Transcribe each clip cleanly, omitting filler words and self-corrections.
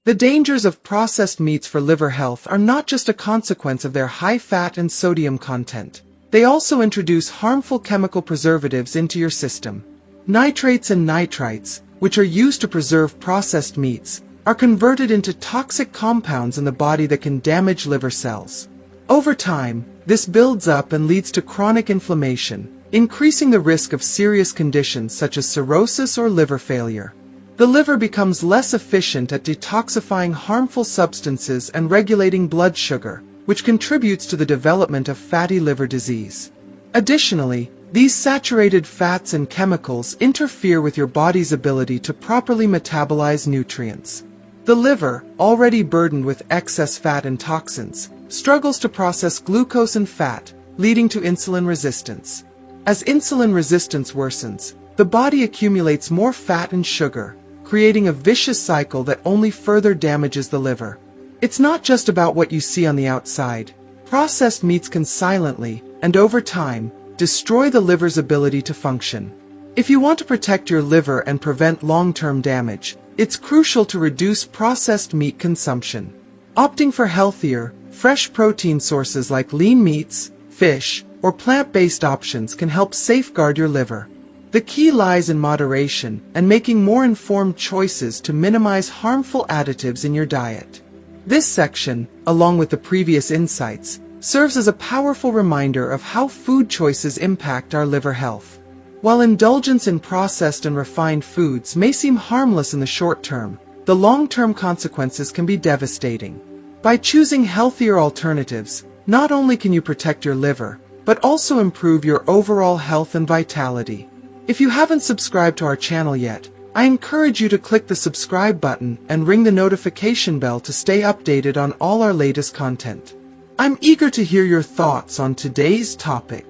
The dangers of processed meats for liver health are not just a consequence of their high fat and sodium content. They also introduce harmful chemical preservatives into your system. Nitrates and nitrites, which are used to preserve processed meats, are converted into toxic compounds in the body that can damage liver cells. Over time, this builds up and leads to chronic inflammation, increasing the risk of serious conditions such as cirrhosis or liver failure. The liver becomes less efficient at detoxifying harmful substances and regulating blood sugar, which contributes to the development of fatty liver disease. Additionally, these saturated fats and chemicals interfere with your body's ability to properly metabolize nutrients. The liver, already burdened with excess fat and toxins, struggles to process glucose and fat, leading to insulin resistance. As insulin resistance worsens, the body accumulates more fat and sugar, creating a vicious cycle that only further damages the liver. It's not just about what you see on the outside. Processed meats can silently, and over time, destroy the liver's ability to function. If you want to protect your liver and prevent long-term damage, it's crucial to reduce processed meat consumption. Opting for healthier, fresh protein sources like lean meats, fish, or plant-based options can help safeguard your liver. The key lies in moderation and making more informed choices to minimize harmful additives in your diet. This section, along with the previous insights, serves as a powerful reminder of how food choices impact our liver health. While indulgence in processed and refined foods may seem harmless in the short term, the long-term consequences can be devastating. By choosing healthier alternatives, not only can you protect your liver, but also improve your overall health and vitality. If you haven't subscribed to our channel yet, I encourage you to click the subscribe button and ring the notification bell to stay updated on all our latest content. I'm eager to hear your thoughts on today's topic.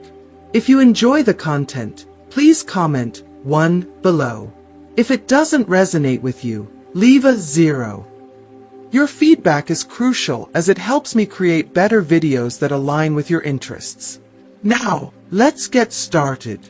If you enjoy the content, please comment 1 below. If it doesn't resonate with you, leave a 0. Your feedback is crucial as it helps me create better videos that align with your interests. Now, let's get started.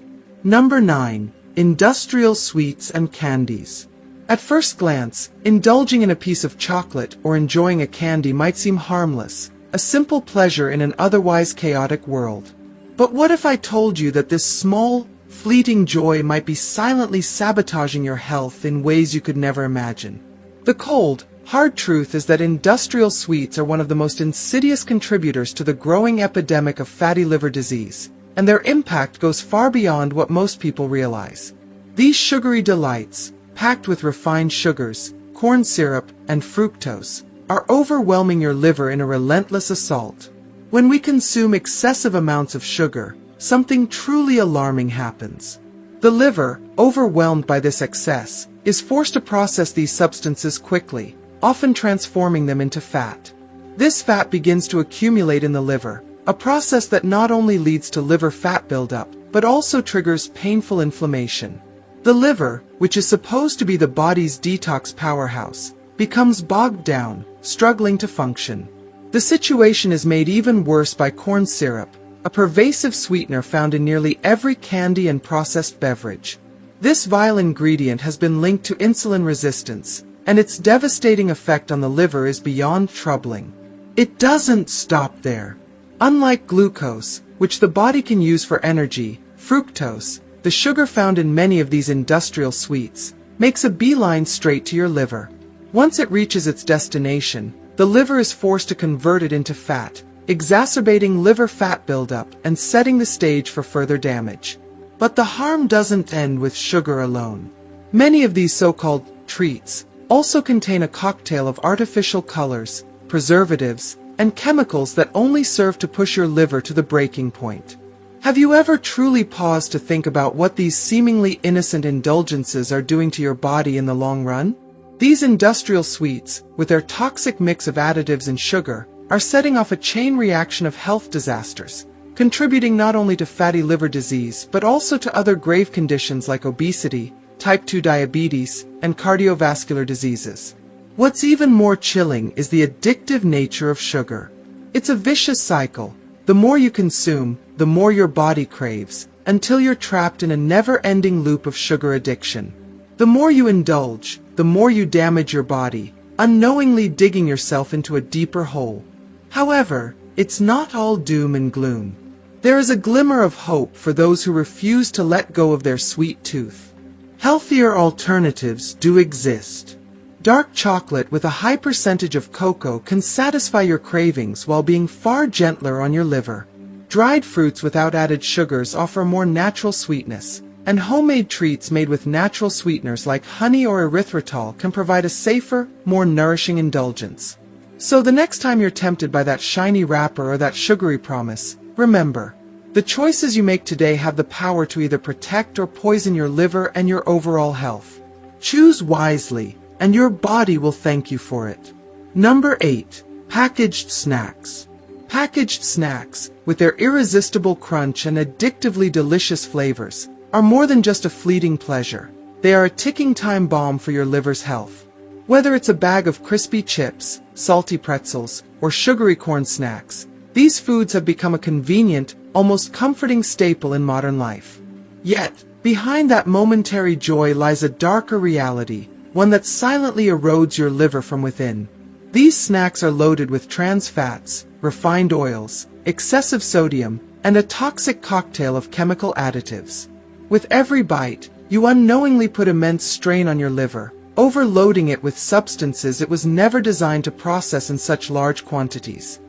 Number 9. Industrial sweets and candies. At first glance, indulging in a piece of chocolate or enjoying a candy might seem harmless, a simple pleasure in an otherwise chaotic world. But what if I told you that this small, fleeting joy might be silently sabotaging your health in ways you could never imagine? The cold, hard truth is that industrial sweets are one of the most insidious contributors to the growing epidemic of fatty liver disease, and their impact goes far beyond what most people realize. These sugary delights, packed with refined sugars, corn syrup, and fructose, are overwhelming your liver in a relentless assault. When we consume excessive amounts of sugar, something truly alarming happens. The liver, overwhelmed by this excess, is forced to process these substances quickly, often transforming them into fat. This fat begins to accumulate in the liver, a process that not only leads to liver fat buildup, but also triggers painful inflammation. The liver, which is supposed to be the body's detox powerhouse, becomes bogged down, struggling to function. The situation is made even worse by corn syrup, a pervasive sweetener found in nearly every candy and processed beverage. This vile ingredient has been linked to insulin resistance, and its devastating effect on the liver is beyond troubling. It doesn't stop there. Unlike glucose, which the body can use for energy, fructose, the sugar found in many of these industrial sweets, makes a beeline straight to your liver. Once it reaches its destination, the liver is forced to convert it into fat, exacerbating liver fat buildup and setting the stage for further damage. But the harm doesn't end with sugar alone. Many of these so-called treats also contain a cocktail of artificial colors, preservatives, and chemicals that only serve to push your liver to the breaking point. Have you ever truly paused to think about what these seemingly innocent indulgences are doing to your body in the long run? These industrial sweets, with their toxic mix of additives and sugar, are setting off a chain reaction of health disasters, contributing not only to fatty liver disease but also to other grave conditions like obesity, type 2 diabetes, and cardiovascular diseases. What's even more chilling is the addictive nature of sugar. It's a vicious cycle. The more you consume, the more your body craves, until you're trapped in a never-ending loop of sugar addiction. The more you indulge, the more you damage your body, unknowingly digging yourself into a deeper hole. However, it's not all doom and gloom. There is a glimmer of hope for those who refuse to let go of their sweet tooth. Healthier alternatives do exist. Dark chocolate with a high percentage of cocoa can satisfy your cravings while being far gentler on your liver. Dried fruits without added sugars offer a more natural sweetness, and homemade treats made with natural sweeteners like honey or erythritol can provide a safer, more nourishing indulgence. So the next time you're tempted by that shiny wrapper or that sugary promise, remember, the choices you make today have the power to either protect or poison your liver and your overall health. Choose wisely, and your body will thank you for it. Number 8. Packaged snacks. Packaged snacks, with their irresistible crunch and addictively delicious flavors, are more than just a fleeting pleasure. They are a ticking time bomb for your liver's health. Whether it's a bag of crispy chips, salty pretzels, or sugary corn snacks, these foods have become a convenient, almost comforting staple in modern life. Yet, behind that momentary joy lies a darker reality, one that silently erodes your liver from within. These snacks are loaded with trans fats, refined oils, excessive sodium, and a toxic cocktail of chemical additives. With every bite, you unknowingly put immense strain on your liver, overloading it with substances it was never designed to process in such large quantities.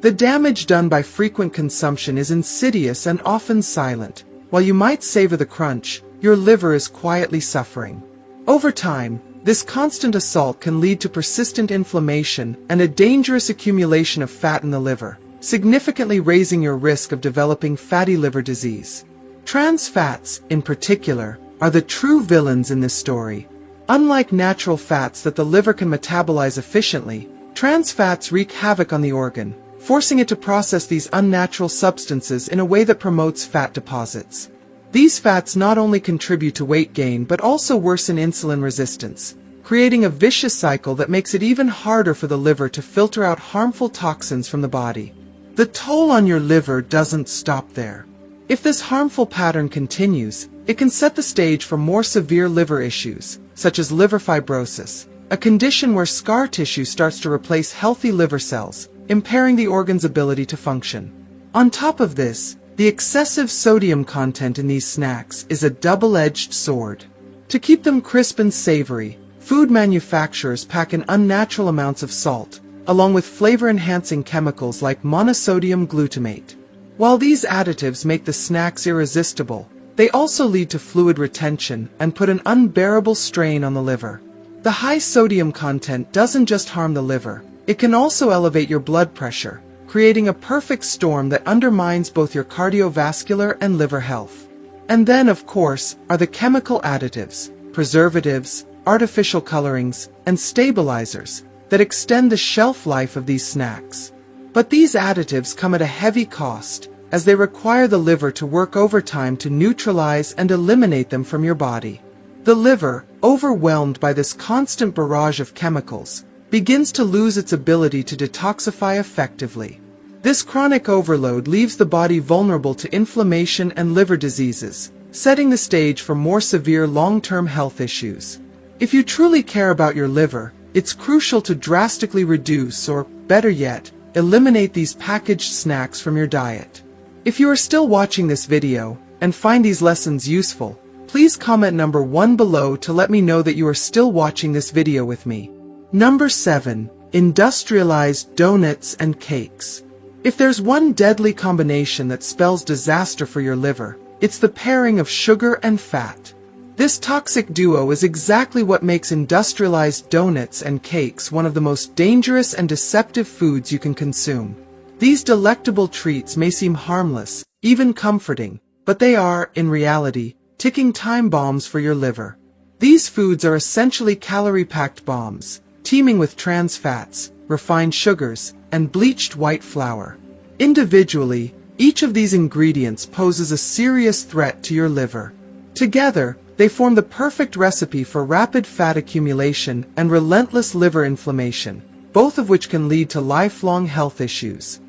The damage done by frequent consumption is insidious and often silent. While you might savor the crunch, your liver is quietly suffering. Over time, this constant assault can lead to persistent inflammation and a dangerous accumulation of fat in the liver, significantly raising your risk of developing fatty liver disease. Trans fats, in particular, are the true villains in this story. Unlike natural fats that the liver can metabolize efficiently, trans fats wreak havoc on the organ, forcing it to process these unnatural substances in a way that promotes fat deposits. These fats not only contribute to weight gain but also worsen insulin resistance, creating a vicious cycle that makes it even harder for the liver to filter out harmful toxins from the body. The toll on your liver doesn't stop there. If this harmful pattern continues, it can set the stage for more severe liver issues, such as liver fibrosis, a condition where scar tissue starts to replace healthy liver cells, impairing the organ's ability to function. On top of this, the excessive sodium content in these snacks is a double-edged sword. To keep them crisp and savory, food manufacturers pack in unnatural amounts of salt, along with flavor-enhancing chemicals like monosodium glutamate. While these additives make the snacks irresistible, they also lead to fluid retention and put an unbearable strain on the liver. The high sodium content doesn't just harm the liver, it can also elevate your blood pressure, creating a perfect storm that undermines both your cardiovascular and liver health. And then, of course, are the chemical additives, preservatives, artificial colorings, and stabilizers that extend the shelf life of these snacks. But these additives come at a heavy cost, as they require the liver to work overtime to neutralize and eliminate them from your body. The liver, overwhelmed by this constant barrage of chemicals, begins to lose its ability to detoxify effectively. This chronic overload leaves the body vulnerable to inflammation and liver diseases, setting the stage for more severe long-term health issues. If you truly care about your liver, it's crucial to drastically reduce or, better yet, eliminate these packaged snacks from your diet. If you are still watching this video and find these lessons useful, please comment number 1 below to let me know that you are still watching this video with me. Number 7. Industrialized donuts and cakes. If there's one deadly combination that spells disaster for your liver, it's the pairing of sugar and fat. This toxic duo is exactly what makes industrialized donuts and cakes one of the most dangerous and deceptive foods you can consume. These delectable treats may seem harmless, even comforting, but they are, in reality, ticking time bombs for your liver. These foods are essentially calorie-packed bombs, teeming with trans fats, refined sugars, and bleached white flour. Individually, each of these ingredients poses a serious threat to your liver. Together, they form the perfect recipe for rapid fat accumulation and relentless liver inflammation, both of which can lead to lifelong health issues.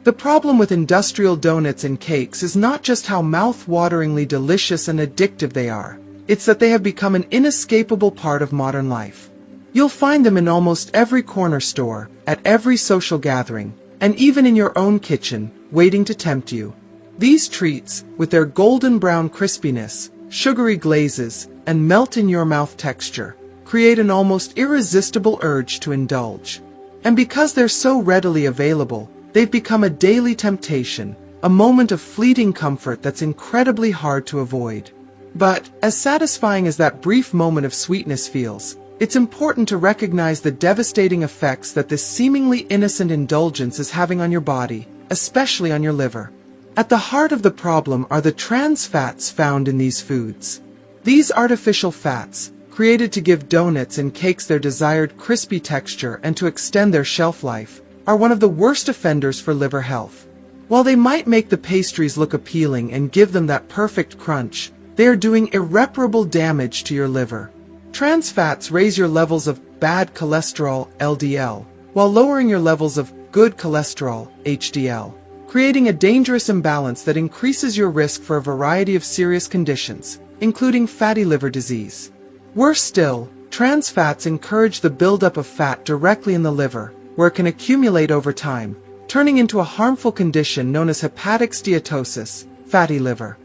The problem with industrial donuts and cakes is not just how mouth-wateringly delicious and addictive they are, it's that they have become an inescapable part of modern life. You'll find them in almost every corner store, at every social gathering, and even in your own kitchen, waiting to tempt you. These treats, with their golden brown crispiness, sugary glazes, and melt-in-your-mouth texture, create an almost irresistible urge to indulge. And because they're so readily available, they've become a daily temptation, a moment of fleeting comfort that's incredibly hard to avoid. But, as satisfying as that brief moment of sweetness feels, it's important to recognize the devastating effects that this seemingly innocent indulgence is having on your body, especially on your liver. At the heart of the problem are the trans fats found in these foods. These artificial fats, created to give donuts and cakes their desired crispy texture and to extend their shelf life, are one of the worst offenders for liver health. While they might make the pastries look appealing and give them that perfect crunch, they are doing irreparable damage to your liver. Trans fats raise your levels of bad cholesterol, LDL, while lowering your levels of good cholesterol, HDL, creating a dangerous imbalance that increases your risk for a variety of serious conditions, including fatty liver disease. Worse still, trans fats encourage the buildup of fat directly in the liver, where it can accumulate over time, turning into a harmful condition known as hepatic steatosis, fatty liver.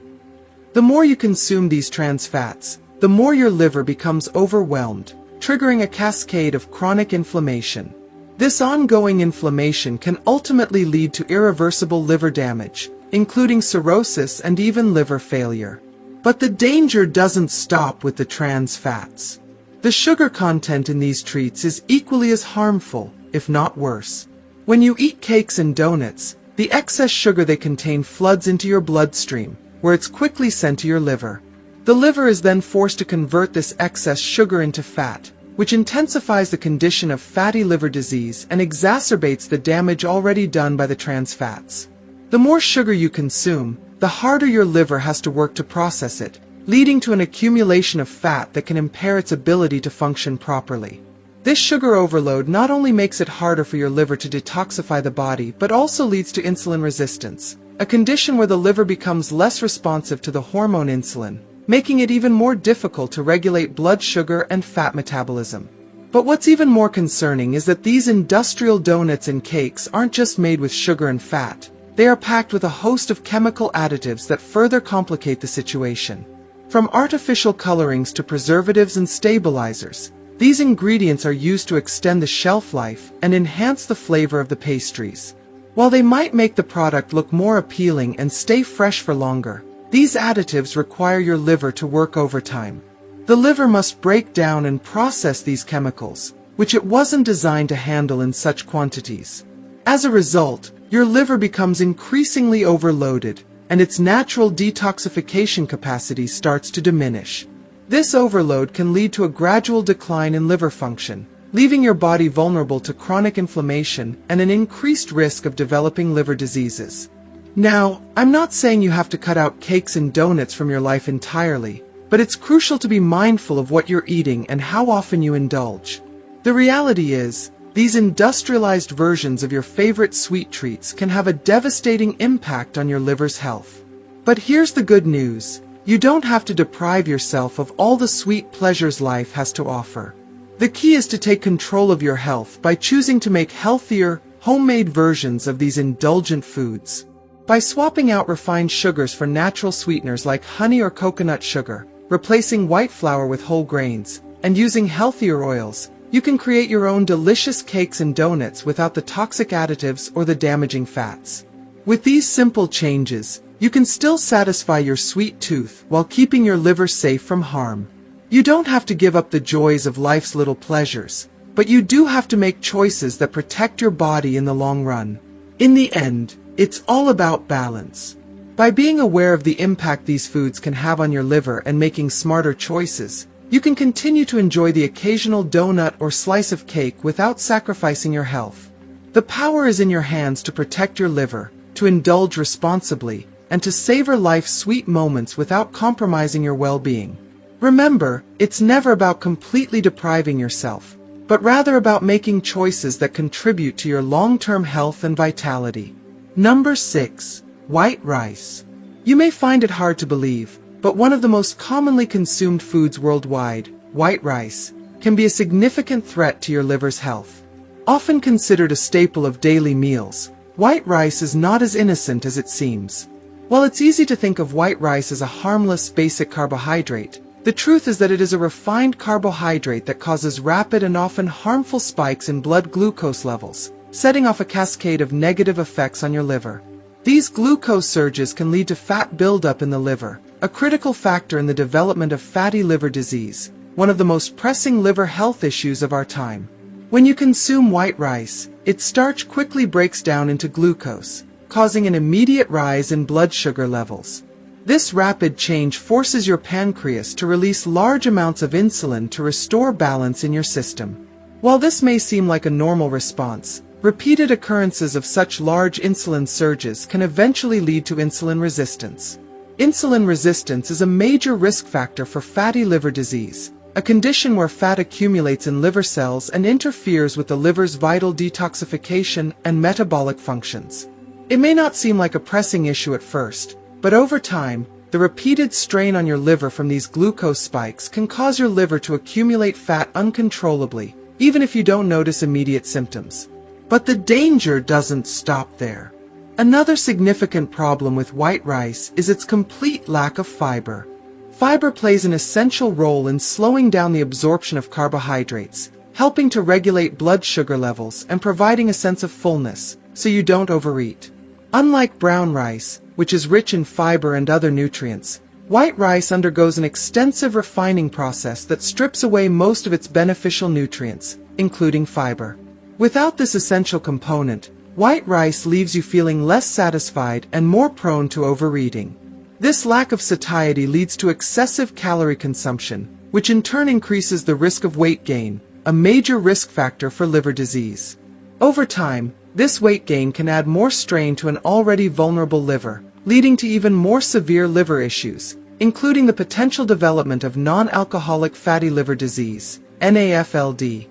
The more you consume these trans fats, the more your liver becomes overwhelmed, triggering a cascade of chronic inflammation. This ongoing inflammation can ultimately lead to irreversible liver damage, including cirrhosis and even liver failure. But the danger doesn't stop with the trans fats. The sugar content in these treats is equally as harmful, if not worse. When you eat cakes and donuts, the excess sugar they contain floods into your bloodstream, where it's quickly sent to your liver. The liver is then forced to convert this excess sugar into fat, which intensifies the condition of fatty liver disease and exacerbates the damage already done by the trans fats. The more sugar you consume, the harder your liver has to work to process it, leading to an accumulation of fat that can impair its ability to function properly. This sugar overload not only makes it harder for your liver to detoxify the body but also leads to insulin resistance, a condition where the liver becomes less responsive to the hormone insulin, making it even more difficult to regulate blood sugar and fat metabolism. But what's even more concerning is that these industrial donuts and cakes aren't just made with sugar and fat. They are packed with a host of chemical additives that further complicate the situation. From artificial colorings to preservatives and stabilizers, these ingredients are used to extend the shelf life and enhance the flavor of the pastries. While they might make the product look more appealing and stay fresh for longer, these additives require your liver to work overtime. The liver must break down and process these chemicals, which it wasn't designed to handle in such quantities. As a result, your liver becomes increasingly overloaded, and its natural detoxification capacity starts to diminish. This overload can lead to a gradual decline in liver function, leaving your body vulnerable to chronic inflammation and an increased risk of developing liver diseases. Now, I'm not saying you have to cut out cakes and donuts from your life entirely, but it's crucial to be mindful of what you're eating and how often you indulge. The reality is, these industrialized versions of your favorite sweet treats can have a devastating impact on your liver's health. But here's the good news. You don't have to deprive yourself of all the sweet pleasures life has to offer. The key is to take control of your health by choosing to make healthier, homemade versions of these indulgent foods. By swapping out refined sugars for natural sweeteners like honey or coconut sugar, replacing white flour with whole grains, and using healthier oils, you can create your own delicious cakes and donuts without the toxic additives or the damaging fats. With these simple changes, you can still satisfy your sweet tooth while keeping your liver safe from harm. You don't have to give up the joys of life's little pleasures, but you do have to make choices that protect your body in the long run. In the end, it's all about balance. By being aware of the impact these foods can have on your liver and making smarter choices, you can continue to enjoy the occasional donut or slice of cake without sacrificing your health. The power is in your hands to protect your liver, to indulge responsibly, and to savor life's sweet moments without compromising your well-being. Remember, it's never about completely depriving yourself, but rather about making choices that contribute to your long-term health and vitality. Number 6. White rice. You may find it hard to believe, but one of the most commonly consumed foods worldwide, white rice, can be a significant threat to your liver's health. Often considered a staple of daily meals, white rice is not as innocent as it seems. While it's easy to think of white rice as a harmless, basic carbohydrate, the truth is that it is a refined carbohydrate that causes rapid and often harmful spikes in blood glucose levels, setting off a cascade of negative effects on your liver. These glucose surges can lead to fat buildup in the liver, a critical factor in the development of fatty liver disease, one of the most pressing liver health issues of our time. When you consume white rice, its starch quickly breaks down into glucose, causing an immediate rise in blood sugar levels. This rapid change forces your pancreas to release large amounts of insulin to restore balance in your system. While this may seem like a normal response, repeated occurrences of such large insulin surges can eventually lead to insulin resistance. Insulin resistance is a major risk factor for fatty liver disease, a condition where fat accumulates in liver cells and interferes with the liver's vital detoxification and metabolic functions. It may not seem like a pressing issue at first, but over time, the repeated strain on your liver from these glucose spikes can cause your liver to accumulate fat uncontrollably, even if you don't notice immediate symptoms. But the danger doesn't stop there. Another significant problem with white rice is its complete lack of fiber. Fiber plays an essential role in slowing down the absorption of carbohydrates, helping to regulate blood sugar levels and providing a sense of fullness, so you don't overeat. Unlike brown rice, which is rich in fiber and other nutrients, white rice undergoes an extensive refining process that strips away most of its beneficial nutrients, including fiber. Without this essential component, white rice leaves you feeling less satisfied and more prone to overeating. This lack of satiety leads to excessive calorie consumption, which in turn increases the risk of weight gain, a major risk factor for liver disease. Over time, this weight gain can add more strain to an already vulnerable liver, leading to even more severe liver issues, including the potential development of non-alcoholic fatty liver disease, NAFLD.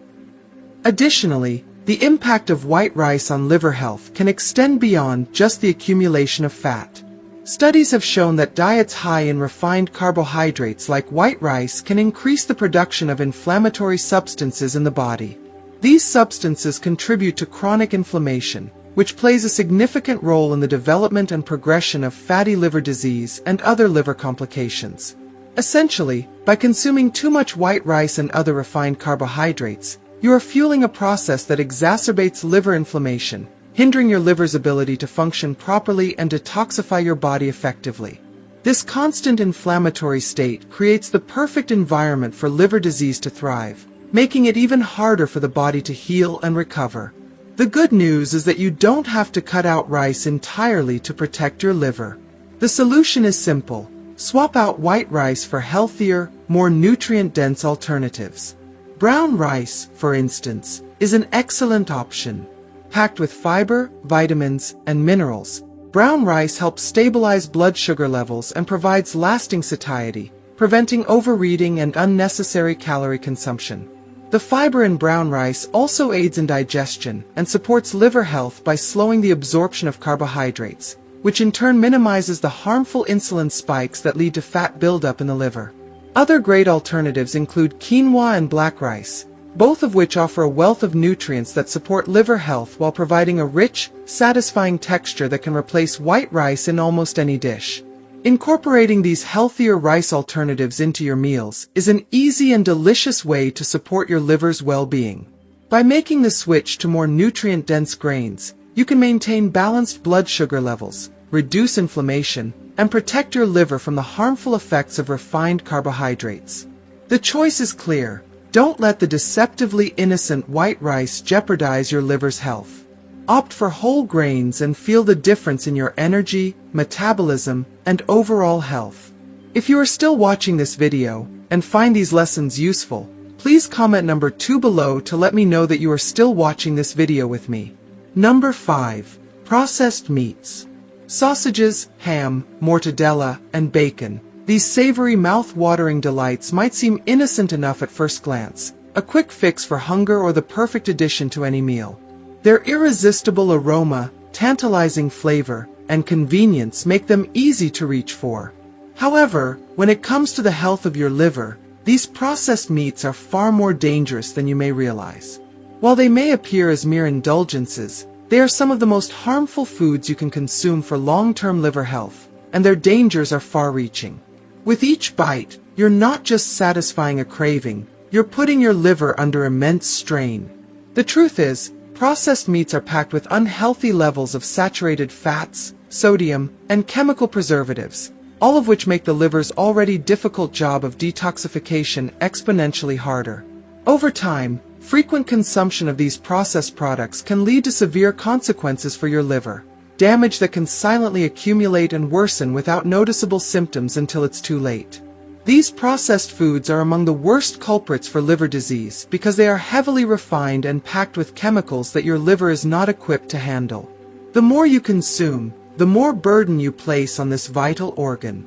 Additionally, the impact of white rice on liver health can extend beyond just the accumulation of fat. Studies have shown that diets high in refined carbohydrates like white rice can increase the production of inflammatory substances in the body. These substances contribute to chronic inflammation, which plays a significant role in the development and progression of fatty liver disease and other liver complications. Essentially, by consuming too much white rice and other refined carbohydrates, you are fueling a process that exacerbates liver inflammation, hindering your liver's ability to function properly and detoxify your body effectively. This constant inflammatory state creates the perfect environment for liver disease to thrive, making it even harder for the body to heal and recover. The good news is that you don't have to cut out rice entirely to protect your liver. The solution is simple. Swap out white rice for healthier, more nutrient-dense alternatives. Brown rice, for instance, is an excellent option. Packed with fiber, vitamins, and minerals, brown rice helps stabilize blood sugar levels and provides lasting satiety, preventing overeating and unnecessary calorie consumption. The fiber in brown rice also aids in digestion and supports liver health by slowing the absorption of carbohydrates, which in turn minimizes the harmful insulin spikes that lead to fat buildup in the liver. Other great alternatives include quinoa and black rice, both of which offer a wealth of nutrients that support liver health while providing a rich, satisfying texture that can replace white rice in almost any dish. Incorporating these healthier rice alternatives into your meals is an easy and delicious way to support your liver's well-being. By making the switch to more nutrient-dense grains, you can maintain balanced blood sugar levels, reduce inflammation, and protect your liver from the harmful effects of refined carbohydrates. The choice is clear. Don't let the deceptively innocent white rice jeopardize your liver's health. Opt for whole grains and feel the difference in your energy, metabolism, and overall health. If you are still watching this video and find these lessons useful, please comment number 2 below to let me know that you are still watching this video with me. Number 5. Processed meats. Sausages, ham, mortadella, and bacon. These savory, mouth-watering delights might seem innocent enough at first glance, a quick fix for hunger or the perfect addition to any meal. Their irresistible aroma, tantalizing flavor, and convenience make them easy to reach for. However, when it comes to the health of your liver, These processed meats are far more dangerous than you may realize. While they may appear as mere indulgences, they are some of the most harmful foods you can consume for long-term liver health, and their dangers are far-reaching. With each bite, you're not just satisfying a craving, you're putting your liver under immense strain. The truth is, processed meats are packed with unhealthy levels of saturated fats, sodium, and chemical preservatives, all of which make the liver's already difficult job of detoxification exponentially harder. Over time, frequent consumption of these processed products can lead to severe consequences for your liver, damage that can silently accumulate and worsen without noticeable symptoms until it's too late. These processed foods are among the worst culprits for liver disease because they are heavily refined and packed with chemicals that your liver is not equipped to handle. The more you consume, the more burden you place on this vital organ.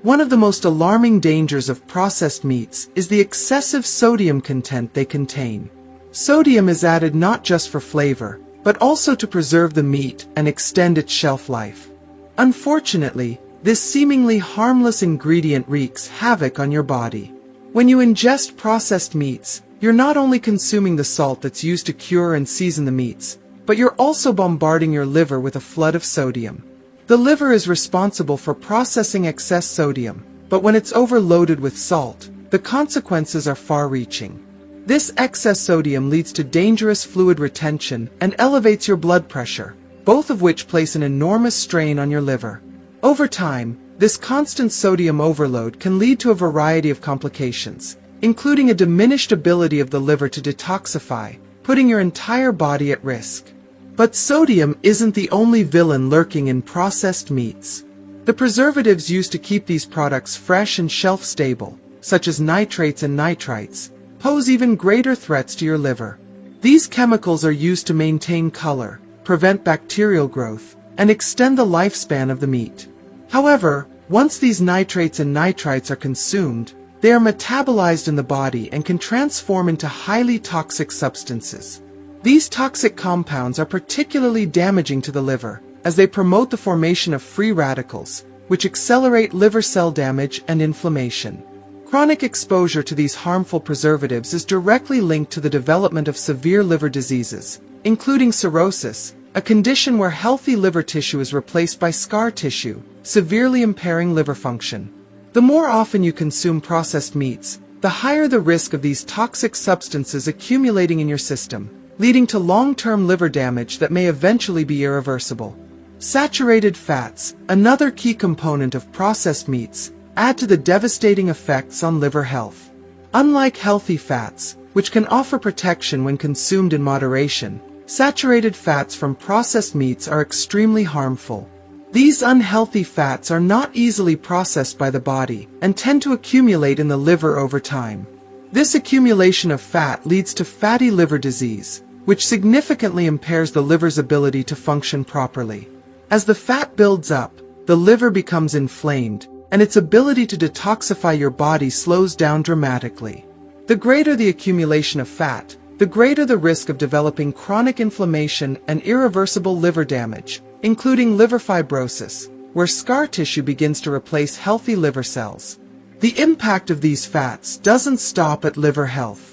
One of the most alarming dangers of processed meats is the excessive sodium content they contain. Sodium is added not just for flavor, but also to preserve the meat and extend its shelf life. Unfortunately, this seemingly harmless ingredient wreaks havoc on your body. When you ingest processed meats, you're not only consuming the salt that's used to cure and season the meats, but you're also bombarding your liver with a flood of sodium. The liver is responsible for processing excess sodium, but when it's overloaded with salt, the consequences are far-reaching. This excess sodium leads to dangerous fluid retention and elevates your blood pressure, both of which place an enormous strain on your liver. Over time, this constant sodium overload can lead to a variety of complications, including a diminished ability of the liver to detoxify, putting your entire body at risk. But sodium isn't the only villain lurking in processed meats. The preservatives used to keep these products fresh and shelf-stable, such as nitrates and nitrites, pose even greater threats to your liver. These chemicals are used to maintain color, prevent bacterial growth, and extend the lifespan of the meat. However, once these nitrates and nitrites are consumed, they are metabolized in the body and can transform into highly toxic substances. These toxic compounds are particularly damaging to the liver, as they promote the formation of free radicals, which accelerate liver cell damage and inflammation. Chronic exposure to these harmful preservatives is directly linked to the development of severe liver diseases, including cirrhosis, a condition where healthy liver tissue is replaced by scar tissue, severely impairing liver function. The more often you consume processed meats, the higher the risk of these toxic substances accumulating in your system, leading to long-term liver damage that may eventually be irreversible. Saturated fats, another key component of processed meats, add to the devastating effects on liver health. Unlike healthy fats, which can offer protection when consumed in moderation, saturated fats from processed meats are extremely harmful. These unhealthy fats are not easily processed by the body and tend to accumulate in the liver over time. This accumulation of fat leads to fatty liver disease, which significantly impairs the liver's ability to function properly. As the fat builds up, the liver becomes inflamed, and its ability to detoxify your body slows down dramatically. The greater the accumulation of fat, the greater the risk of developing chronic inflammation and irreversible liver damage, including liver fibrosis, where scar tissue begins to replace healthy liver cells. The impact of these fats doesn't stop at liver health.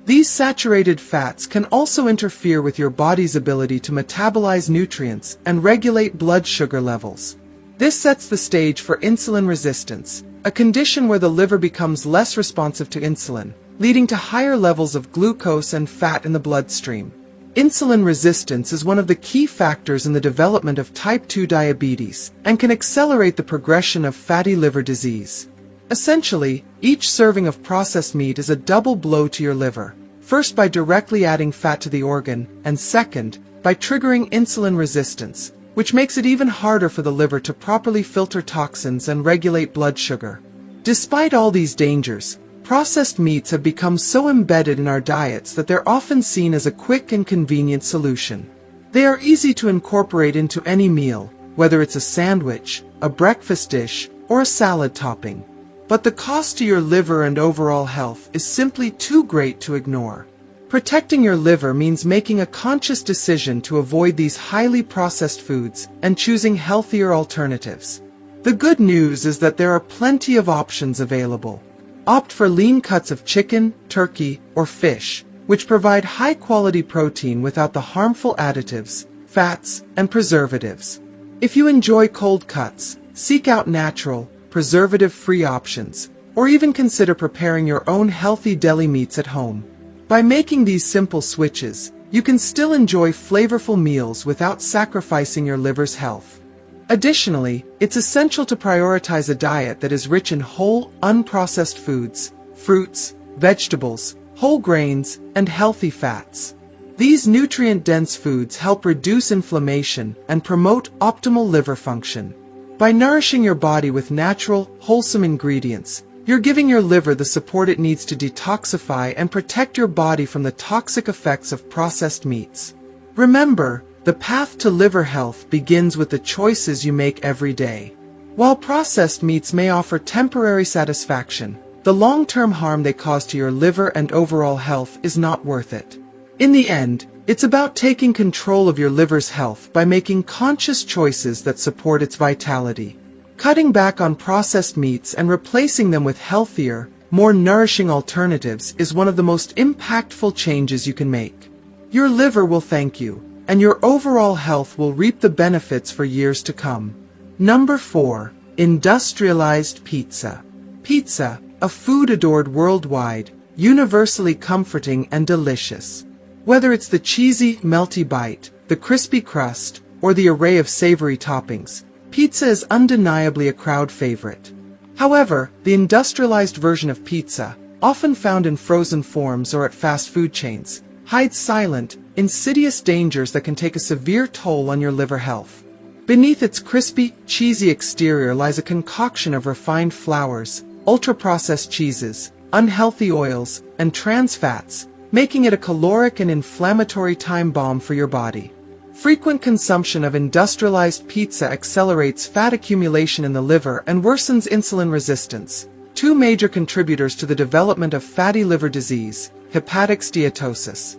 These saturated fats can also interfere with your body's ability to metabolize nutrients and regulate blood sugar levels. This sets the stage for insulin resistance, a condition where the liver becomes less responsive to insulin, leading to higher levels of glucose and fat in the bloodstream. Insulin resistance is one of the key factors in the development of type 2 diabetes and can accelerate the progression of fatty liver disease. Essentially, each serving of processed meat is a double blow to your liver, first by directly adding fat to the organ, and second, by triggering insulin resistance, which makes it even harder for the liver to properly filter toxins and regulate blood sugar. Despite all these dangers, processed meats have become so embedded in our diets that they're often seen as a quick and convenient solution. They are easy to incorporate into any meal, whether it's a sandwich, a breakfast dish, or a salad topping. But the cost to your liver and overall health is simply too great to ignore. Protecting your liver means making a conscious decision to avoid these highly processed foods and choosing healthier alternatives. The good news is that there are plenty of options available. Opt for lean cuts of chicken, turkey, or fish, which provide high-quality protein without the harmful additives, fats, and preservatives. If you enjoy cold cuts, seek out natural, preservative-free options, or even consider preparing your own healthy deli meats at home. By making these simple switches, you can still enjoy flavorful meals without sacrificing your liver's health. Additionally, it's essential to prioritize a diet that is rich in whole, unprocessed foods, fruits, vegetables, whole grains, and healthy fats. These nutrient-dense foods help reduce inflammation and promote optimal liver function. By nourishing your body with natural, wholesome ingredients, you're giving your liver the support it needs to detoxify and protect your body from the toxic effects of processed meats. Remember, the path to liver health begins with the choices you make every day. While processed meats may offer temporary satisfaction, the long-term harm they cause to your liver and overall health is not worth it. In the end, it's about taking control of your liver's health by making conscious choices that support its vitality. Cutting back on processed meats and replacing them with healthier, more nourishing alternatives is one of the most impactful changes you can make. Your liver will thank you, and your overall health will reap the benefits for years to come. Number 4. Industrialized pizza. Pizza, a food adored worldwide, universally comforting and delicious. Whether it's the cheesy, melty bite, the crispy crust, or the array of savory toppings, pizza is undeniably a crowd favorite. However, the industrialized version of pizza, often found in frozen forms or at fast food chains, hides silent, insidious dangers that can take a severe toll on your liver health. Beneath its crispy, cheesy exterior lies a concoction of refined flours, ultra-processed cheeses, unhealthy oils, and trans fats, making it a caloric and inflammatory time bomb for your body. Frequent consumption of industrialized pizza accelerates fat accumulation in the liver and worsens insulin resistance, two major contributors to the development of fatty liver disease, hepatic steatosis.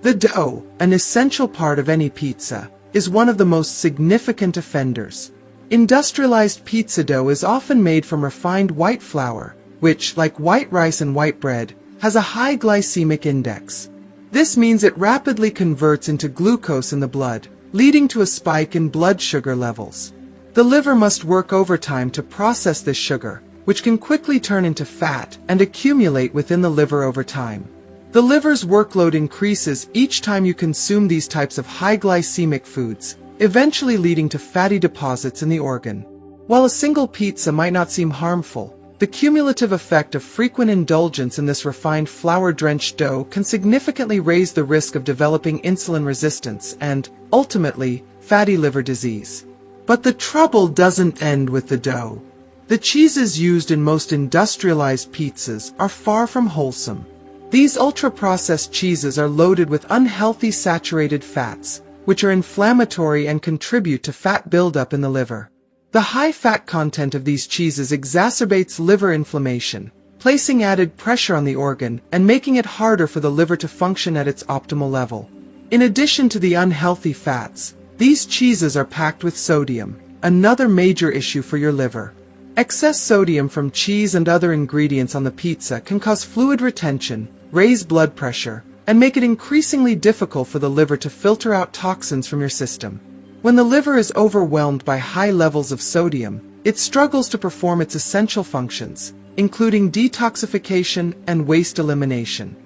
The dough, an essential part of any pizza, is one of the most significant offenders. Industrialized pizza dough is often made from refined white flour, which, like white rice and white bread, has a high glycemic index. This means it rapidly converts into glucose in the blood, leading to a spike in blood sugar levels. The liver must work overtime to process this sugar, which can quickly turn into fat and accumulate within the liver over time. The liver's workload increases each time you consume these types of high glycemic foods, eventually leading to fatty deposits in the organ. While a single pizza might not seem harmful, the cumulative effect of frequent indulgence in this refined flour-drenched dough can significantly raise the risk of developing insulin resistance and, ultimately, fatty liver disease. But the trouble doesn't end with the dough. The cheeses used in most industrialized pizzas are far from wholesome. These ultra-processed cheeses are loaded with unhealthy saturated fats, which are inflammatory and contribute to fat buildup in the liver. The high fat content of these cheeses exacerbates liver inflammation, placing added pressure on the organ and making it harder for the liver to function at its optimal level. In addition to the unhealthy fats, these cheeses are packed with sodium, another major issue for your liver. Excess sodium from cheese and other ingredients on the pizza can cause fluid retention, raise blood pressure, and make it increasingly difficult for the liver to filter out toxins from your system. When the liver is overwhelmed by high levels of sodium, it struggles to perform its essential functions, including detoxification and waste elimination.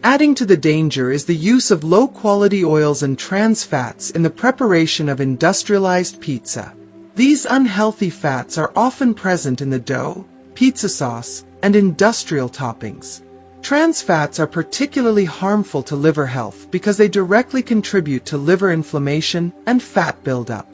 Adding to the danger is the use of low-quality oils and trans fats in the preparation of industrialized pizza. These unhealthy fats are often present in the dough, pizza sauce, and industrial toppings. Trans fats are particularly harmful to liver health because they directly contribute to liver inflammation and fat buildup.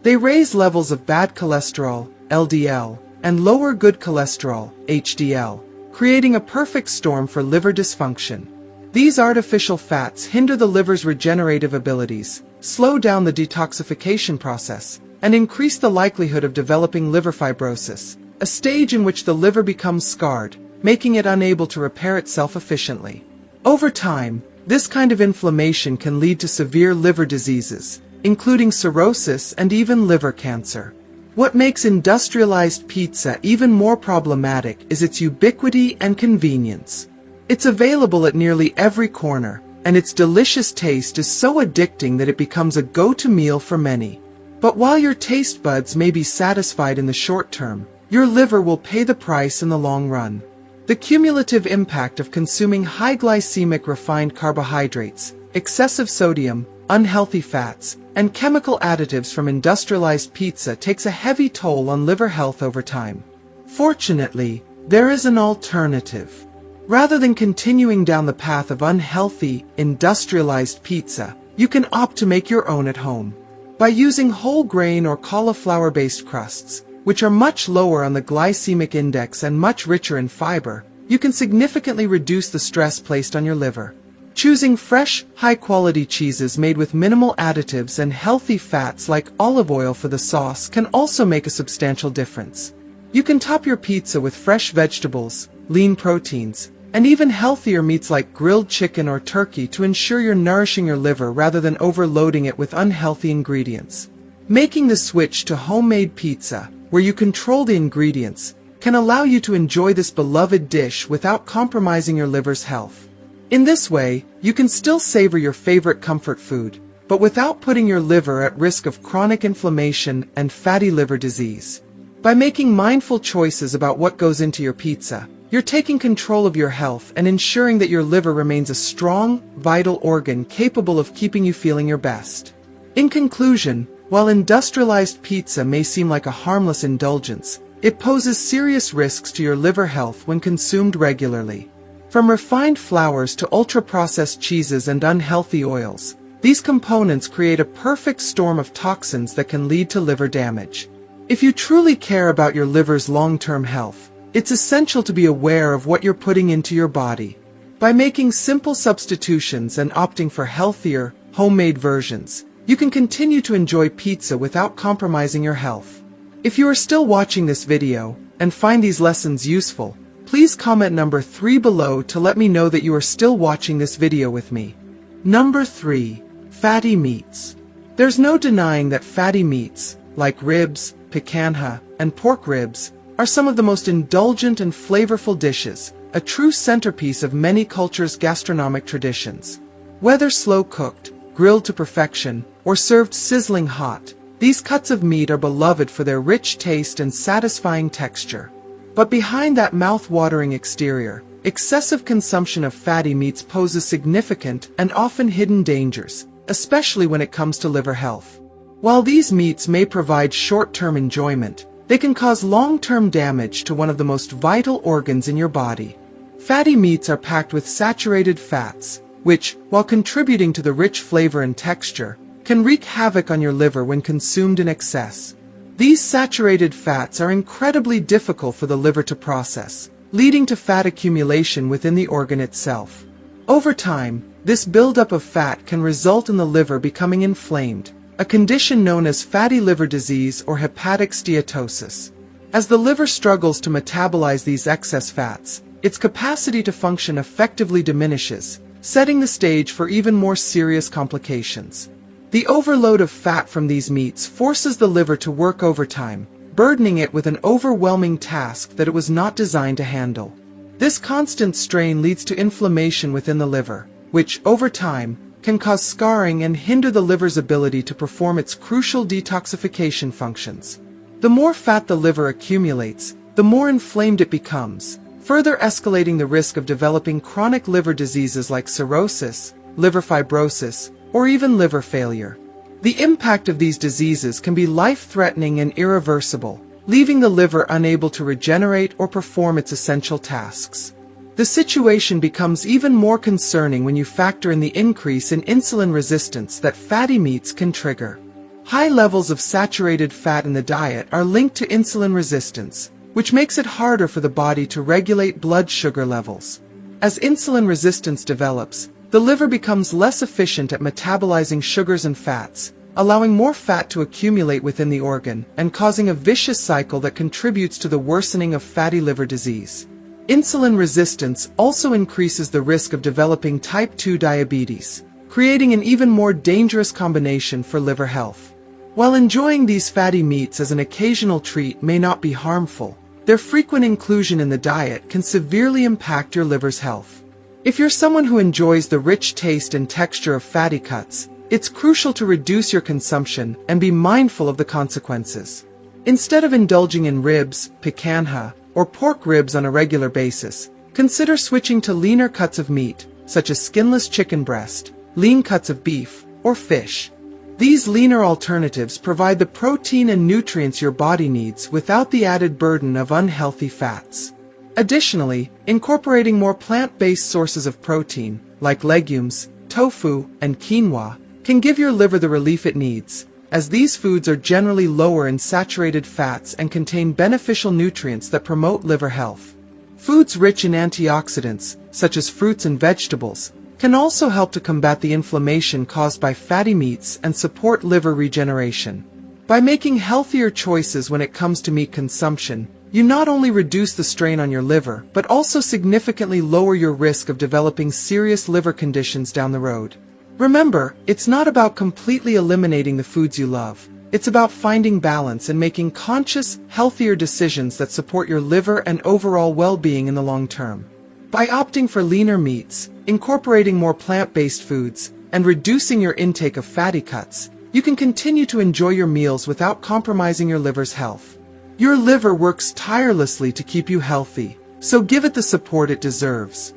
They raise levels of bad cholesterol, LDL, and lower good cholesterol, HDL, creating a perfect storm for liver dysfunction. These artificial fats hinder the liver's regenerative abilities, slow down the detoxification process, and increase the likelihood of developing liver fibrosis, a stage in which the liver becomes scarred, making it unable to repair itself efficiently. Over time, this kind of inflammation can lead to severe liver diseases, including cirrhosis and even liver cancer. What makes industrialized pizza even more problematic is its ubiquity and convenience. It's available at nearly every corner, and its delicious taste is so addicting that it becomes a go-to meal for many. But while your taste buds may be satisfied in the short term, your liver will pay the price in the long run. The cumulative impact of consuming high glycemic refined carbohydrates, excessive sodium, unhealthy fats, and chemical additives from industrialized pizza takes a heavy toll on liver health over time. Fortunately, there is an alternative. Rather than continuing down the path of unhealthy, industrialized pizza, you can opt to make your own at home. By using whole grain or cauliflower-based crusts, which are much lower on the glycemic index and much richer in fiber, you can significantly reduce the stress placed on your liver. Choosing fresh, high-quality cheeses made with minimal additives and healthy fats like olive oil for the sauce can also make a substantial difference. You can top your pizza with fresh vegetables, lean proteins, and even healthier meats like grilled chicken or turkey to ensure you're nourishing your liver rather than overloading it with unhealthy ingredients. Making the switch to homemade pizza, where you control the ingredients, can allow you to enjoy this beloved dish without compromising your liver's health. In this way, you can still savor your favorite comfort food, but without putting your liver at risk of chronic inflammation and fatty liver disease. By making mindful choices about what goes into your pizza, you're taking control of your health and ensuring that your liver remains a strong, vital organ capable of keeping you feeling your best. In conclusion, while industrialized pizza may seem like a harmless indulgence, it poses serious risks to your liver health when consumed regularly. From refined flours to ultra-processed cheeses and unhealthy oils, these components create a perfect storm of toxins that can lead to liver damage. If you truly care about your liver's long-term health, it's essential to be aware of what you're putting into your body. By making simple substitutions and opting for healthier, homemade versions, you can continue to enjoy pizza without compromising your health. If you are still watching this video and find these lessons useful, please comment number 3 below to let me know that you are still watching this video with me. Number 3. Fatty meats. There's no denying that fatty meats, like ribs, picanha, and pork ribs, are some of the most indulgent and flavorful dishes, a true centerpiece of many cultures' gastronomic traditions. Whether slow-cooked, grilled to perfection, or served sizzling hot, these cuts of meat are beloved for their rich taste and satisfying texture. But behind that mouth-watering exterior, excessive consumption of fatty meats poses significant and often hidden dangers, especially when it comes to liver health. While these meats may provide short-term enjoyment, they can cause long-term damage to one of the most vital organs in your body. Fatty meats are packed with saturated fats, which, while contributing to the rich flavor and texture, can wreak havoc on your liver when consumed in excess. These saturated fats are incredibly difficult for the liver to process, leading to fat accumulation within the organ itself. Over time, this buildup of fat can result in the liver becoming inflamed, a condition known as fatty liver disease or hepatic steatosis. As the liver struggles to metabolize these excess fats, its capacity to function effectively diminishes, setting the stage for even more serious complications. The overload of fat from these meats forces the liver to work overtime, burdening it with an overwhelming task that it was not designed to handle. This constant strain leads to inflammation within the liver, which, over time, can cause scarring and hinder the liver's ability to perform its crucial detoxification functions. The more fat the liver accumulates, the more inflamed it becomes, further escalating the risk of developing chronic liver diseases like cirrhosis, liver fibrosis, or even liver failure. The impact of these diseases can be life-threatening and irreversible, leaving the liver unable to regenerate or perform its essential tasks. The situation becomes even more concerning when you factor in the increase in insulin resistance that fatty meats can trigger. High levels of saturated fat in the diet are linked to insulin resistance, which makes it harder for the body to regulate blood sugar levels. As insulin resistance develops, the liver becomes less efficient at metabolizing sugars and fats, allowing more fat to accumulate within the organ and causing a vicious cycle that contributes to the worsening of fatty liver disease. Insulin resistance also increases the risk of developing type 2 diabetes, creating an even more dangerous combination for liver health. While enjoying these fatty meats as an occasional treat may not be harmful, their frequent inclusion in the diet can severely impact your liver's health. If you're someone who enjoys the rich taste and texture of fatty cuts, it's crucial to reduce your consumption and be mindful of the consequences. Instead of indulging in ribs, picanha, or pork ribs on a regular basis, consider switching to leaner cuts of meat, such as skinless chicken breast, lean cuts of beef, or fish. These leaner alternatives provide the protein and nutrients your body needs without the added burden of unhealthy fats. Additionally, incorporating more plant-based sources of protein, like legumes, tofu, and quinoa, can give your liver the relief it needs, as these foods are generally lower in saturated fats and contain beneficial nutrients that promote liver health. Foods rich in antioxidants, such as fruits and vegetables, can also help to combat the inflammation caused by fatty meats and support liver regeneration. By making healthier choices when it comes to meat consumption, you not only reduce the strain on your liver, but also significantly lower your risk of developing serious liver conditions down the road. Remember, it's not about completely eliminating the foods you love. It's about finding balance and making conscious, healthier decisions that support your liver and overall well-being in the long term. By opting for leaner meats, incorporating more plant-based foods, and reducing your intake of fatty cuts, you can continue to enjoy your meals without compromising your liver's health. Your liver works tirelessly to keep you healthy, so give it the support it deserves.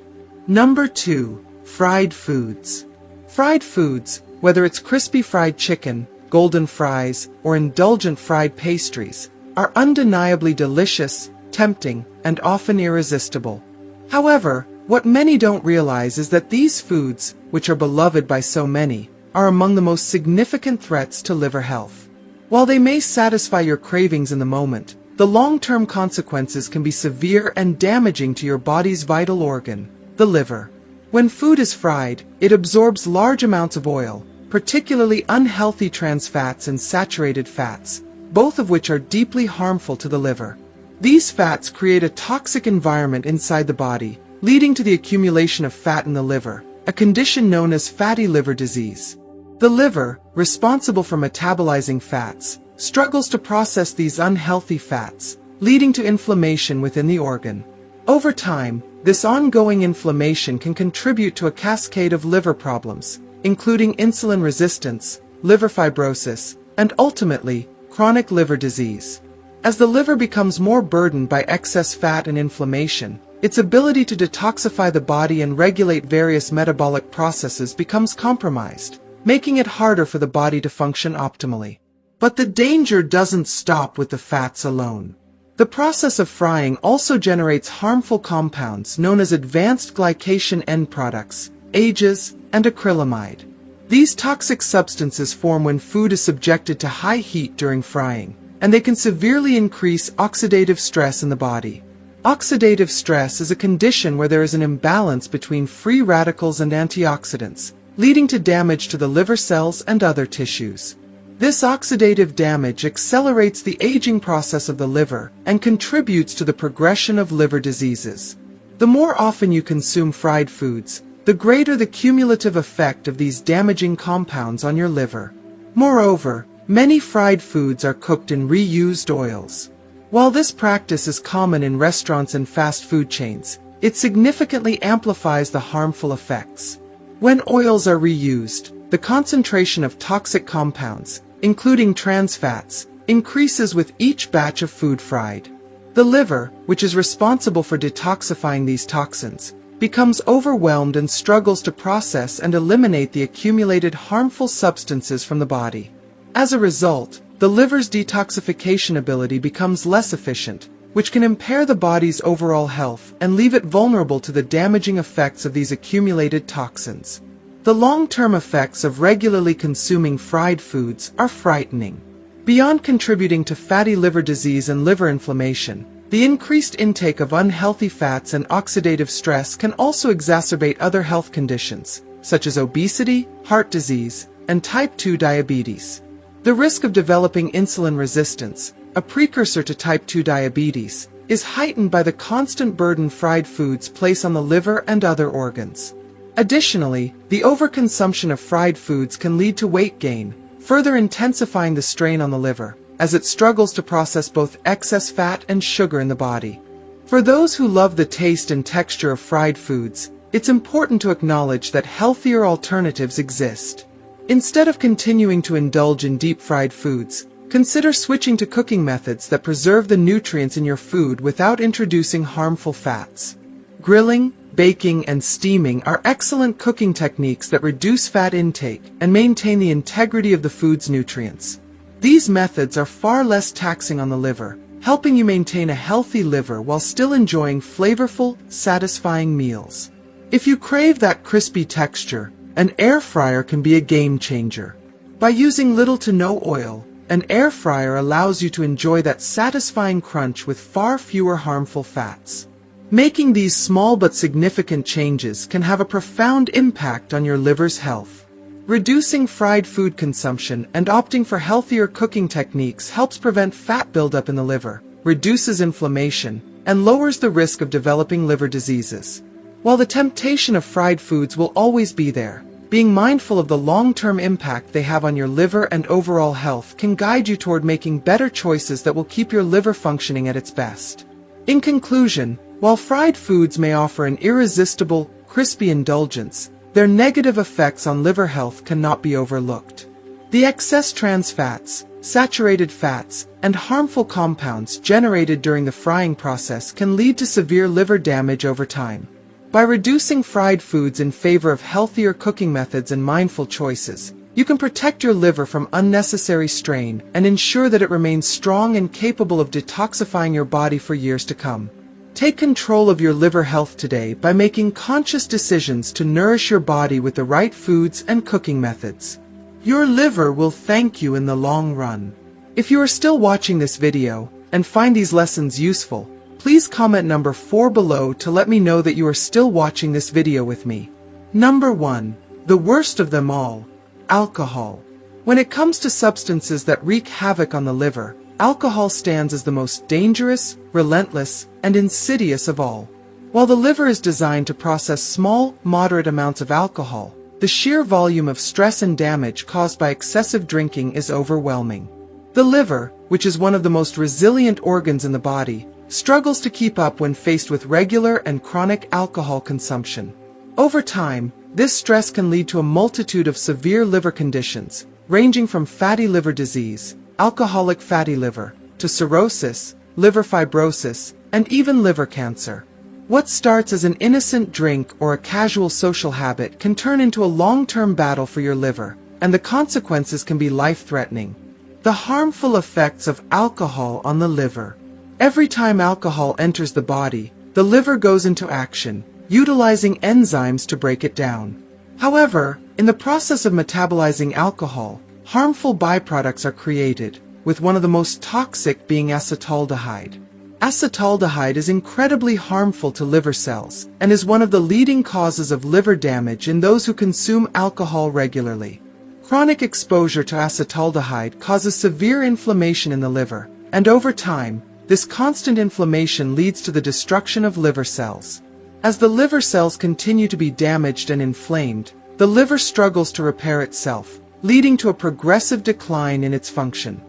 Number 2. Fried foods. Fried foods, whether it's crispy fried chicken, golden fries, or indulgent fried pastries, are undeniably delicious, tempting, and often irresistible. However, what many don't realize is that these foods, which are beloved by so many, are among the most significant threats to liver health. While they may satisfy your cravings in the moment, the long-term consequences can be severe and damaging to your body's vital organ, the liver. When food is fried, it absorbs large amounts of oil, particularly unhealthy trans fats and saturated fats, both of which are deeply harmful to the liver. These fats create a toxic environment inside the body, leading to the accumulation of fat in the liver, a condition known as fatty liver disease. The liver, responsible for metabolizing fats, struggles to process these unhealthy fats, leading to inflammation within the organ. Over time, this ongoing inflammation can contribute to a cascade of liver problems, including insulin resistance, liver fibrosis, and ultimately, chronic liver disease. As the liver becomes more burdened by excess fat and inflammation, its ability to detoxify the body and regulate various metabolic processes becomes compromised, making it harder for the body to function optimally. But the danger doesn't stop with the fats alone. The process of frying also generates harmful compounds known as advanced glycation end products, AGEs, and acrylamide. These toxic substances form when food is subjected to high heat during frying, and they can severely increase oxidative stress in the body. Oxidative stress is a condition where there is an imbalance between free radicals and antioxidants, leading to damage to the liver cells and other tissues. This oxidative damage accelerates the aging process of the liver and contributes to the progression of liver diseases. The more often you consume fried foods, the greater the cumulative effect of these damaging compounds on your liver. Moreover, many fried foods are cooked in reused oils. While this practice is common in restaurants and fast food chains, it significantly amplifies the harmful effects. When oils are reused, the concentration of toxic compounds, including trans fats, increases with each batch of food fried. The liver, which is responsible for detoxifying these toxins, becomes overwhelmed and struggles to process and eliminate the accumulated harmful substances from the body. As a result, the liver's detoxification ability becomes less efficient, which can impair the body's overall health and leave it vulnerable to the damaging effects of these accumulated toxins. The long-term effects of regularly consuming fried foods are frightening. Beyond contributing to fatty liver disease and liver inflammation, the increased intake of unhealthy fats and oxidative stress can also exacerbate other health conditions, such as obesity, heart disease, and type 2 diabetes. The risk of developing insulin resistance, a precursor to type 2 diabetes, is heightened by the constant burden fried foods place on the liver and other organs. Additionally, the overconsumption of fried foods can lead to weight gain, further intensifying the strain on the liver, as it struggles to process both excess fat and sugar in the body. For those who love the taste and texture of fried foods, it's important to acknowledge that healthier alternatives exist. Instead of continuing to indulge in deep-fried foods, consider switching to cooking methods that preserve the nutrients in your food without introducing harmful fats. Grilling, baking, and steaming are excellent cooking techniques that reduce fat intake and maintain the integrity of the food's nutrients. These methods are far less taxing on the liver, helping you maintain a healthy liver while still enjoying flavorful, satisfying meals. If you crave that crispy texture, an air fryer can be a game changer. By using little to no oil, an air fryer allows you to enjoy that satisfying crunch with far fewer harmful fats. Making these small but significant changes can have a profound impact on your liver's health. Reducing fried food consumption and opting for healthier cooking techniques helps prevent fat buildup in the liver, reduces inflammation, and lowers the risk of developing liver diseases. While the temptation of fried foods will always be there, being mindful of the long-term impact they have on your liver and overall health can guide you toward making better choices that will keep your liver functioning at its best. In conclusion, while fried foods may offer an irresistible, crispy indulgence, their negative effects on liver health cannot be overlooked. The excess trans fats, saturated fats, and harmful compounds generated during the frying process can lead to severe liver damage over time. By reducing fried foods in favor of healthier cooking methods and mindful choices, you can protect your liver from unnecessary strain and ensure that it remains strong and capable of detoxifying your body for years to come. Take control of your liver health today by making conscious decisions to nourish your body with the right foods and cooking methods. Your liver will thank you in the long run. If you are still watching this video and find these lessons useful, please comment number 4 below to let me know that you are still watching this video with me. Number 1. The worst of them all. Alcohol. When it comes to substances that wreak havoc on the liver, alcohol stands as the most dangerous, relentless, and insidious of all. While the liver is designed to process small, moderate amounts of alcohol, the sheer volume of stress and damage caused by excessive drinking is overwhelming. The liver, which is one of the most resilient organs in the body, struggles to keep up when faced with regular and chronic alcohol consumption. Over time, this stress can lead to a multitude of severe liver conditions, ranging from fatty liver disease, alcoholic fatty liver, to cirrhosis, liver fibrosis, and even liver cancer. What starts as an innocent drink or a casual social habit can turn into a long-term battle for your liver, and the consequences can be life-threatening. The harmful effects of alcohol on the liver. Every time alcohol enters the body, the liver goes into action, utilizing enzymes to break it down. However, in the process of metabolizing alcohol, harmful byproducts are created, with one of the most toxic being acetaldehyde. Acetaldehyde is incredibly harmful to liver cells, and is one of the leading causes of liver damage in those who consume alcohol regularly. Chronic exposure to acetaldehyde causes severe inflammation in the liver, and over time, this constant inflammation leads to the destruction of liver cells. As the liver cells continue to be damaged and inflamed, the liver struggles to repair itself, leading to a progressive decline in its function.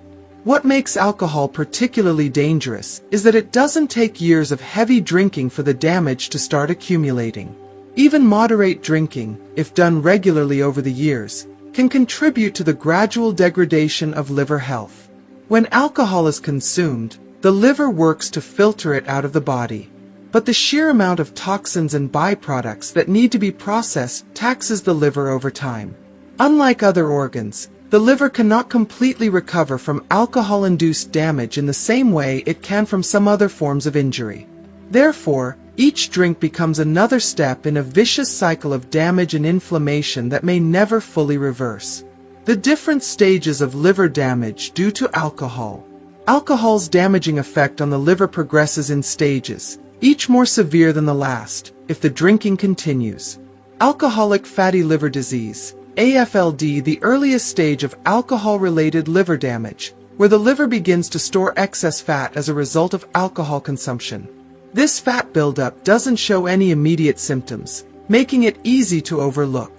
What makes alcohol particularly dangerous is that it doesn't take years of heavy drinking for the damage to start accumulating. Even moderate drinking, if done regularly over the years, can contribute to the gradual degradation of liver health. When alcohol is consumed, the liver works to filter it out of the body. But the sheer amount of toxins and byproducts that need to be processed taxes the liver over time. Unlike other organs, the liver cannot completely recover from alcohol-induced damage in the same way it can from some other forms of injury. Therefore, each drink becomes another step in a vicious cycle of damage and inflammation that may never fully reverse. The different stages of liver damage due to alcohol. Alcohol's damaging effect on the liver progresses in stages, each more severe than the last, if the drinking continues. Alcoholic fatty liver disease, AFLD, the earliest stage of alcohol-related liver damage, where the liver begins to store excess fat as a result of alcohol consumption. This fat buildup doesn't show any immediate symptoms, making it easy to overlook.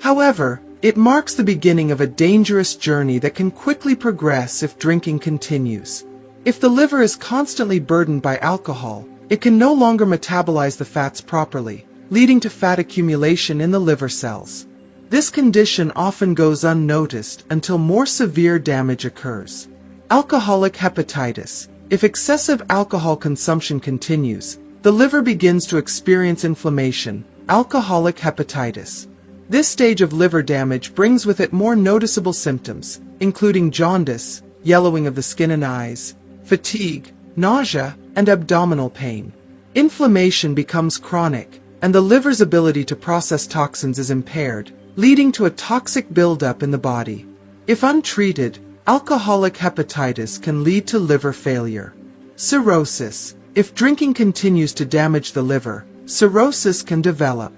However, It marks the beginning of a dangerous journey that can quickly progress if drinking continues. If the liver is constantly burdened by alcohol, it can no longer metabolize the fats properly, leading to fat accumulation in the liver cells. This condition often goes unnoticed until more severe damage occurs. Alcoholic hepatitis. If excessive alcohol consumption continues, the liver begins to experience inflammation, alcoholic hepatitis. This stage of liver damage brings with it more noticeable symptoms, including jaundice, yellowing of the skin and eyes, fatigue, nausea, and abdominal pain. Inflammation becomes chronic, and the liver's ability to process toxins is impaired, leading to a toxic buildup in the body. If untreated, alcoholic hepatitis can lead to liver failure. Cirrhosis. If drinking continues to damage the liver, cirrhosis can develop.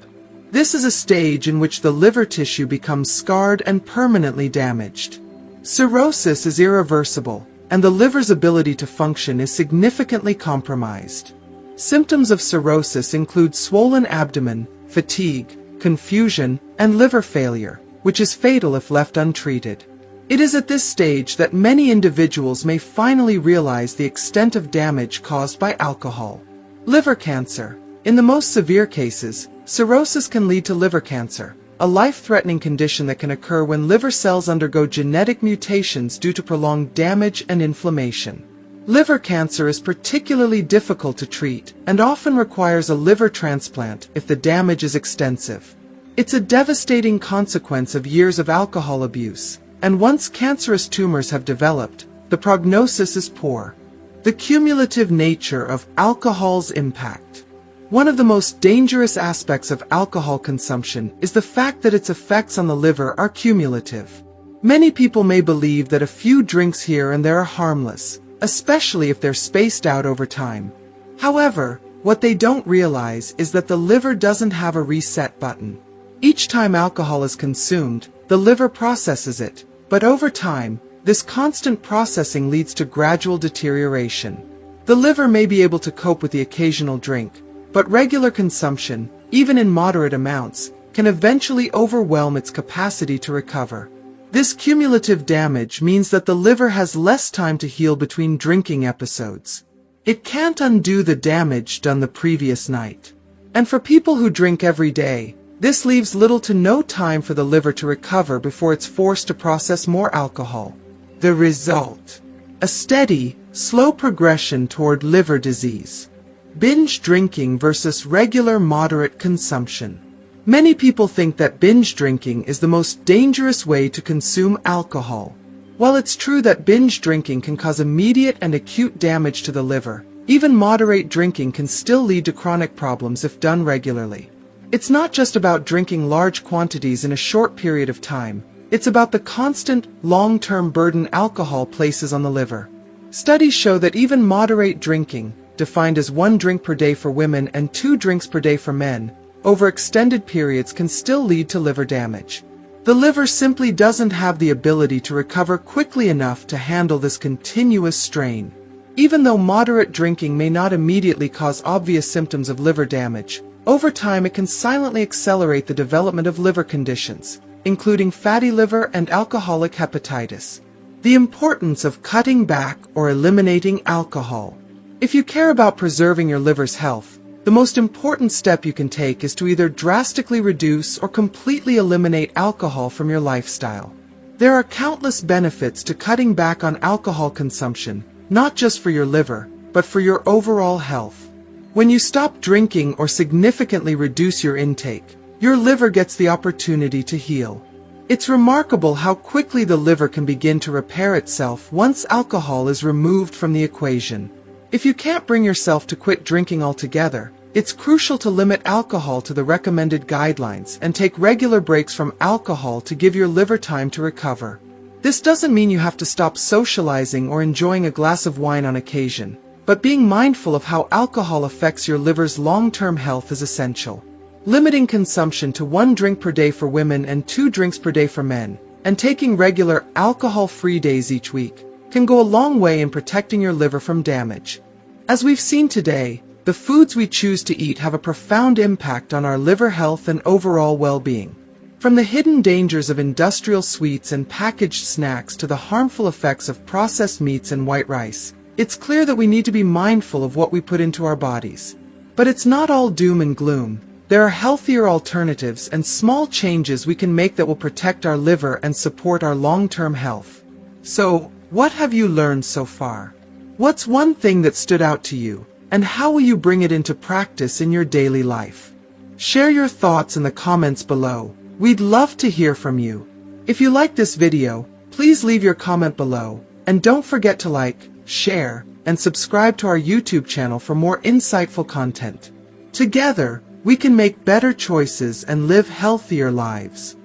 This is a stage in which the liver tissue becomes scarred and permanently damaged. Cirrhosis is irreversible, and the liver's ability to function is significantly compromised. Symptoms of cirrhosis include swollen abdomen, fatigue, confusion, and liver failure, which is fatal if left untreated. It is at this stage that many individuals may finally realize the extent of damage caused by alcohol. Liver cancer. In the most severe cases, cirrhosis can lead to liver cancer, a life-threatening condition that can occur when liver cells undergo genetic mutations due to prolonged damage and inflammation. Liver cancer is particularly difficult to treat and often requires a liver transplant if the damage is extensive. It's a devastating consequence of years of alcohol abuse, and once cancerous tumors have developed, the prognosis is poor. The cumulative nature of alcohol's impact. One of the most dangerous aspects of alcohol consumption is the fact that its effects on the liver are cumulative. Many people may believe that a few drinks here and there are harmless, especially if they're spaced out over time. However, what they don't realize is that the liver doesn't have a reset button. Each time alcohol is consumed, the liver processes it, but over time, this constant processing leads to gradual deterioration. The liver may be able to cope with the occasional drink, but regular consumption, even in moderate amounts, can eventually overwhelm its capacity to recover. This cumulative damage means that the liver has less time to heal between drinking episodes. It can't undo the damage done the previous night. And for people who drink every day, this leaves little to no time for the liver to recover before it's forced to process more alcohol. The result: a steady, slow progression toward liver disease. Binge drinking versus regular moderate consumption. Many people think that binge drinking is the most dangerous way to consume alcohol. While it's true that binge drinking can cause immediate and acute damage to the liver, even moderate drinking can still lead to chronic problems if done regularly. It's not just about drinking large quantities in a short period of time. It's about the constant, long-term burden alcohol places on the liver. Studies show that even moderate drinking, defined as 1 drink per day for women and 2 drinks per day for men, over extended periods can still lead to liver damage. The liver simply doesn't have the ability to recover quickly enough to handle this continuous strain. Even though moderate drinking may not immediately cause obvious symptoms of liver damage, over time it can silently accelerate the development of liver conditions, including fatty liver and alcoholic hepatitis. The importance of cutting back or eliminating alcohol. If you care about preserving your liver's health, the most important step you can take is to either drastically reduce or completely eliminate alcohol from your lifestyle. There are countless benefits to cutting back on alcohol consumption, not just for your liver, but for your overall health. When you stop drinking or significantly reduce your intake, your liver gets the opportunity to heal. It's remarkable how quickly the liver can begin to repair itself once alcohol is removed from the equation. If you can't bring yourself to quit drinking altogether, it's crucial to limit alcohol to the recommended guidelines and take regular breaks from alcohol to give your liver time to recover. This doesn't mean you have to stop socializing or enjoying a glass of wine on occasion, but being mindful of how alcohol affects your liver's long-term health is essential. Limiting consumption to 1 drink per day for women and 2 drinks per day for men, and taking regular alcohol-free days each week, can go a long way in protecting your liver from damage. As we've seen today, the foods we choose to eat have a profound impact on our liver health and overall well-being. From the hidden dangers of industrial sweets and packaged snacks to the harmful effects of processed meats and white rice, it's clear that we need to be mindful of what we put into our bodies. But it's not all doom and gloom. There are healthier alternatives and small changes we can make that will protect our liver and support our long-term health. So, what have you learned so far? What's one thing that stood out to you, and how will you bring it into practice in your daily life? Share your thoughts in the comments below. We'd love to hear from you. If you like this video, please leave your comment below, and don't forget to like, share, and subscribe to our YouTube channel for more insightful content. Together, we can make better choices and live healthier lives.